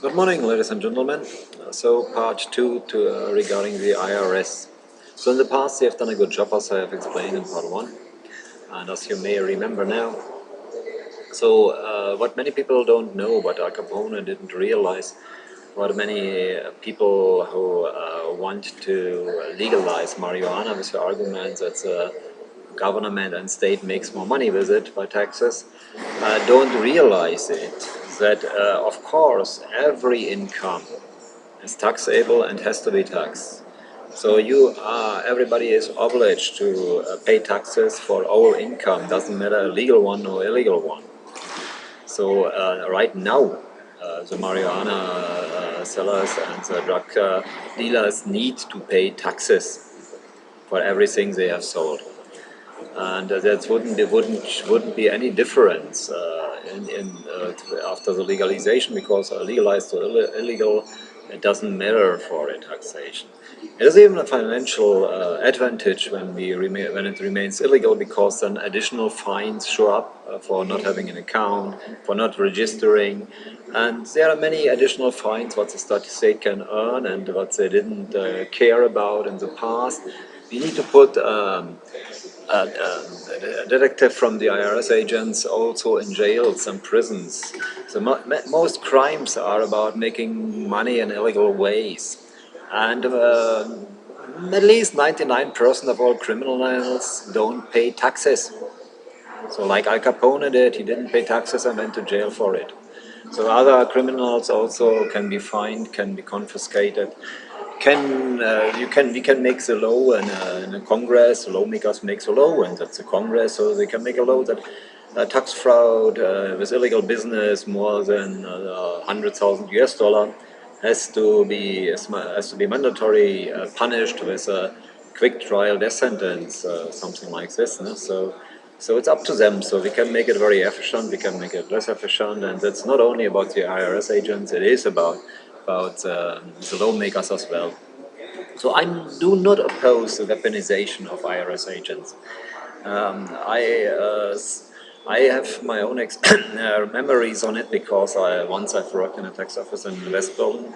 Good morning, ladies and gentlemen. So, part two regarding the IRS. So, in the past, they have done a good job, as I have explained in part one, and as you may remember now. So, what many people don't know, what Al Capone didn't realize, what many people who want to legalize marijuana with the argument that the government and state makes more money with it by taxes, don't realize it. That, of course, every income is taxable and has to be taxed. So everybody is obliged to pay taxes for all income, doesn't matter a legal one or illegal one. So right now, the marijuana sellers and the drug dealers need to pay taxes for everything they have sold, and that wouldn't be any difference after the legalization, because legalized or illegal, it doesn't matter for a taxation. It is even a financial advantage when it remains illegal, because then additional fines show up for not having an account, for not registering, and there are many additional fines what the state can earn and what they didn't care about in the past. We need to put a detective from the IRS agents also in jails and prisons. So most crimes are about making money in illegal ways, and at least 99% of all criminals don't pay taxes. So, like Al Capone did, he didn't pay taxes and went to jail for it. So other criminals also can be fined, can be confiscated. We can make the law in a Congress. The lawmakers make the law, and that's the Congress. So they can make a law that tax fraud with illegal business more than 100,000 US dollar has to be mandatory, punished with a quick trial death sentence, something like this. No? So it's up to them. So we can make it very efficient, we can make it less efficient, and that's not only about the IRS agents. It is about the lawmakers as well. So I do not oppose the weaponization of IRS agents. Um, I uh, I have my own memories on it, because I've worked in a tax office in West Berlin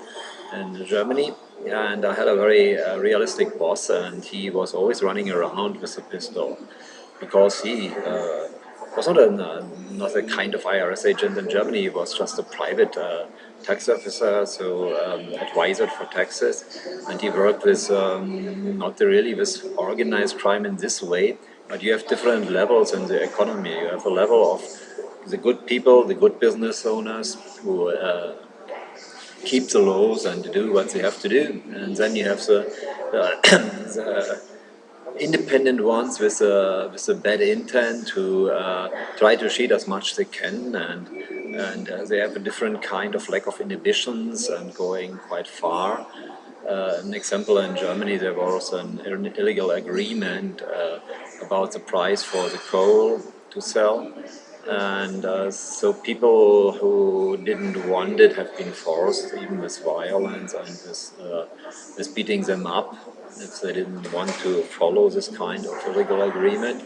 in Germany, and I had a very realistic boss, and he was always running around with a pistol, because he was not a kind of IRS agent in Germany. He was just a private tax officer, so advisor for taxes, and he worked with not really with organized crime in this way, but you have different levels in the economy. You have a level of the good people, the good business owners who keep the laws and do what they have to do, and then you have the independent ones with a bad intent who try to cheat as much as they can, and they have a different kind of lack of inhibitions and going quite far. An example, in Germany there was an illegal agreement about the price for the coal to sell, and so people who didn't want it have been forced, even with violence and with beating them up, if they didn't want to follow this kind of illegal agreement.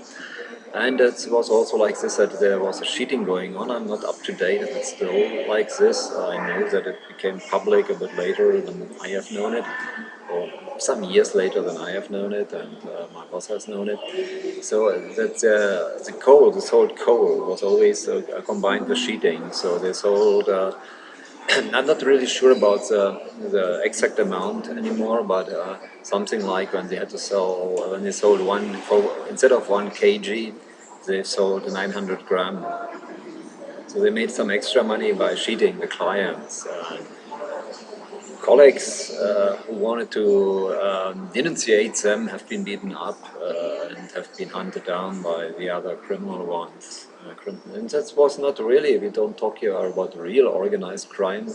And it was also like this, that there was a cheating going on. I'm not up to date if it's still like this. I know that it became public a bit later than I have known it, or some years later than I have known it, and my boss has known it. So the sold coal was always combined with cheating. So they sold. I'm not really sure about the exact amount anymore, but something like when they sold instead of 1 kg, they sold 900 gram. So they made some extra money by cheating the clients. Colleagues who wanted to denunciate them have been beaten up and have been hunted down by the other criminal ones. And that was not really, we don't talk here about real organized crime.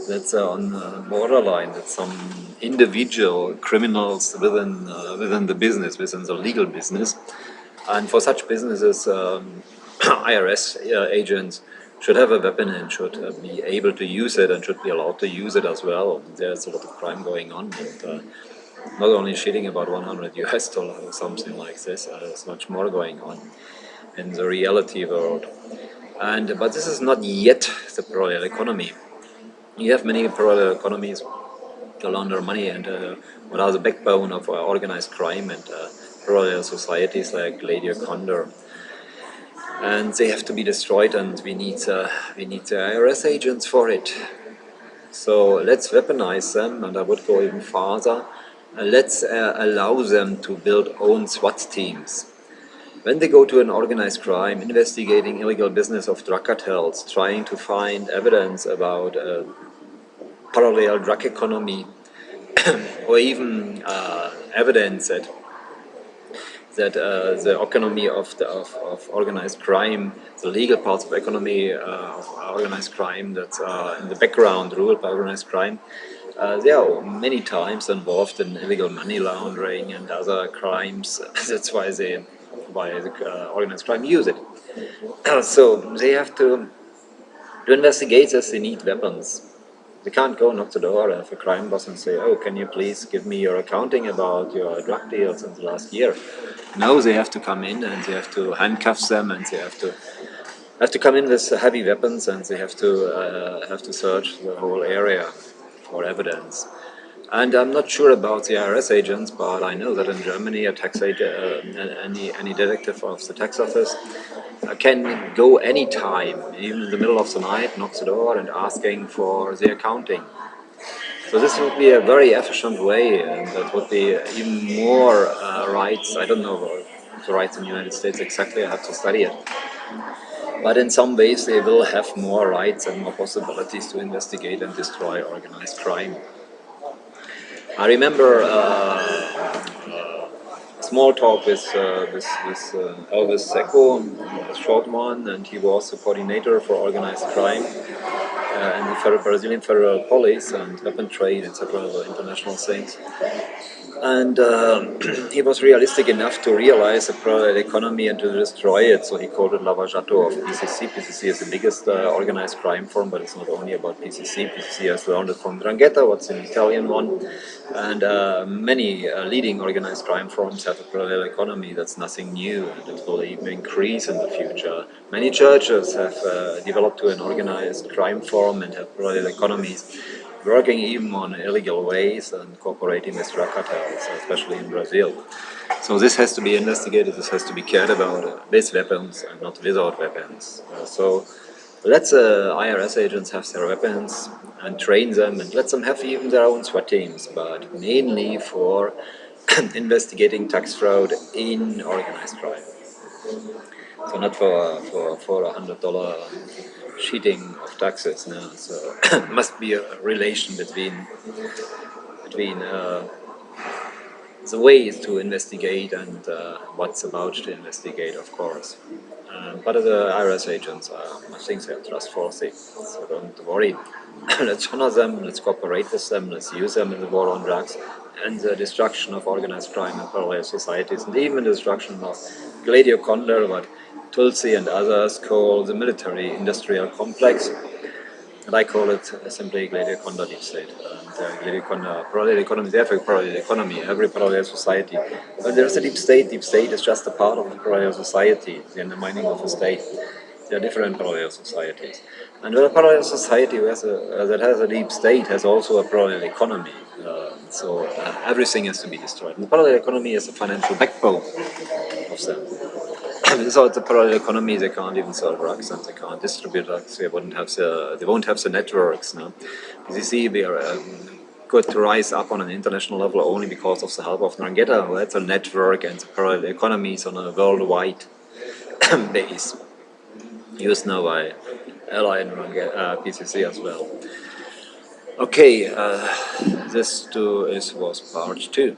That's on borderline. That's some individual criminals within the business, within the legal business. And for such businesses, IRS agents should have a weapon and should be able to use it and should be allowed to use it as well. There's a lot of crime going on, and not only cheating about 100 US dollars or something like this, there's much more going on in the reality world. But this is not yet the parallel economy. You have many parallel economies to launder money and what are the backbone of organized crime and parallel societies like Lady Condor, and they have to be destroyed, and we need the IRS agents for it. So let's weaponize them, and I would go even farther. Let's allow them to build own SWAT teams. When they go to an organized crime, investigating illegal business of drug cartels, trying to find evidence about parallel drug economy, or even evidence that the economy of organized crime, the legal parts of economy of organized crime that's in the background ruled by organized crime, they are many times involved in illegal money laundering and other crimes. That's why the organized crime use it. So they have to investigate this. They need weapons. They can't go knock the door of a crime boss and say, "Oh, can you please give me your accounting about your drug deals in the last year?" No, they have to come in and they have to handcuff them, and they have to come in with heavy weapons, and they have to search the whole area for evidence. And I'm not sure about the IRS agents, but I know that in Germany, a tax agent, any detective of the tax office can go anytime, even in the middle of the night, knock the door and asking for the accounting. So this would be a very efficient way, and that would be even more rights. I don't know the rights in the United States exactly. I have to study it. But in some ways, they will have more rights and more possibilities to investigate and destroy organized crime. I remember a small talk with Elvis Secco, a short one, and he was the coordinator for organized crime in the Brazilian Federal Police and weapon trade, etc., international things. And he was realistic enough to realize the parallel economy and to destroy it. So he called it Lava Jato of PCC. PCC is the biggest organized crime firm, but it's not only about PCC. PCC has learned it from 'Ndrangheta, what's an Italian one. And many leading organized crime firms have a parallel economy. That's nothing new, and it will even increase in the future. Many churches have developed to an organized crime firm and have parallel economies, working even on illegal ways and cooperating with drug cartels, especially in Brazil. So this has to be investigated, this has to be cared about with weapons and not without weapons. So let IRS agents have their weapons and train them, and let them have even their own SWAT teams, but mainly for investigating tax fraud in organized crime. So not for $100 cheating of taxes. No. So must be a relation between the ways to investigate and what's about to investigate, of course. But the IRS agents, I think they are trustworthy, so don't worry. Let's honor them, let's cooperate with them, let's use them in the war on drugs and the destruction of organized crime and parallel societies, and even the destruction of Gladio Condor, what Tulsi and others call the military-industrial complex. And I call it simply Gladio Condor deep state. And Gladio Condor, parallel economy, they have a parallel economy, every parallel society. But there's a deep state is just a part of the parallel society, the undermining of the state. There are different parallel societies. And a parallel society that has a deep state has also a parallel economy. So everything has to be destroyed. And the parallel economy is the financial backbone of them. Without the parallel economy, they can't even sell drugs and they can't distribute drugs. They won't have the networks. No? You see, we are good to rise up on an international level only because of the help of 'Ndrangheta, who had a network and the parallel economies on a worldwide base, used now by Ally and PCC as well. Okay, this was part 2.